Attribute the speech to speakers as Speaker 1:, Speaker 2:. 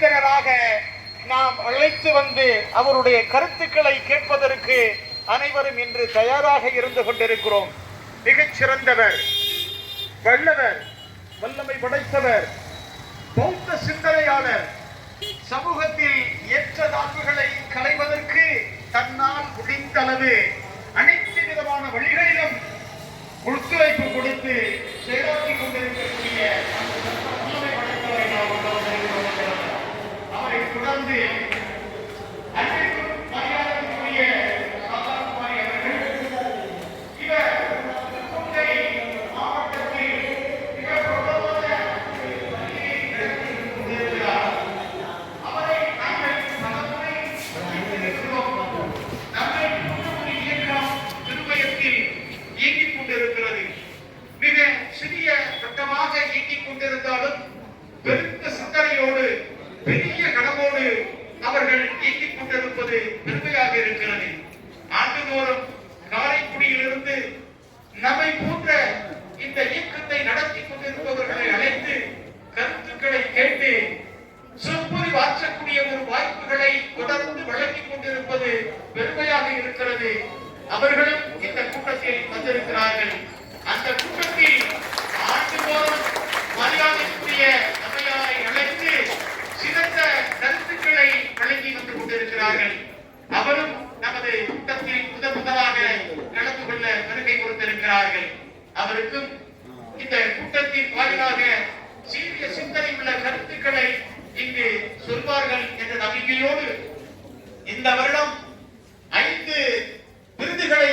Speaker 1: விருந்தினராக நாம் அழைத்து வந்து அவருடைய கருத்துக்களை கேட்பதற்கு அனைவரும் இன்று தயாராக இருந்து கொண்டிருக்கிறோம். மிகச் சிறந்தவர், வல்லவர், வல்லமை படைத்தவர், பௌத்த சிந்தனையாளர், சமூகத்தில் ஏற்றத்தாழ்வுகளை களைவதற்கு தன்னால் முடிந்தளவு அனைத்து விதமான வழிகளிலும் ஒத்துழைப்பு கொடுத்து செயலாற்றிக் கொண்டிருக்கக்கூடிய வல்லமை படைத்தவரை நாம் அவரை தொடர்ந்து பெருத்த சிந்தனையோடு பெரிய கடவோடு அவர்கள் இயக்கிக் கொண்டிருப்பது பெருமையாக இருக்கிறது. ஆண்டுதோறும் காரைக்குடியிலிருந்து நம்மை போன்ற இந்த இயக்கத்தை நடத்தி கொண்டிருப்பவர்களை அழைத்து கருத்துக்களை கேட்டு சொற்பொழி ஆற்றக்கூடிய ஒரு வாய்ப்புகளை தொடர்ந்து வழங்கிக் கொண்டிருப்பது பெருமையாக இருக்கிறது. அவர்களும் இந்த கூட்டத்தில் வந்திருக்கிறார்கள். அந்த கூட்டத்தில் ஆண்டுதோறும் மரியாதைக்குரிய அவையாரை அழைத்து சிறந்த கருத்துக்களை வழங்கி வந்து கொண்டிருக்கிறார்கள். அவரும் நமது கூட்டத்தில் முதலாக கலந்து கொள்ள வருகை கொடுத்திருக்கிறார்கள். அவருக்கும் இந்த கூட்டத்தின் வாயிலாக சீரிய சிந்தனை உள்ள கருத்துக்களை இங்கு சொல்வார்கள் என்ற நம்பிக்கையோடு இந்த வருடம் 5 விருதுகளை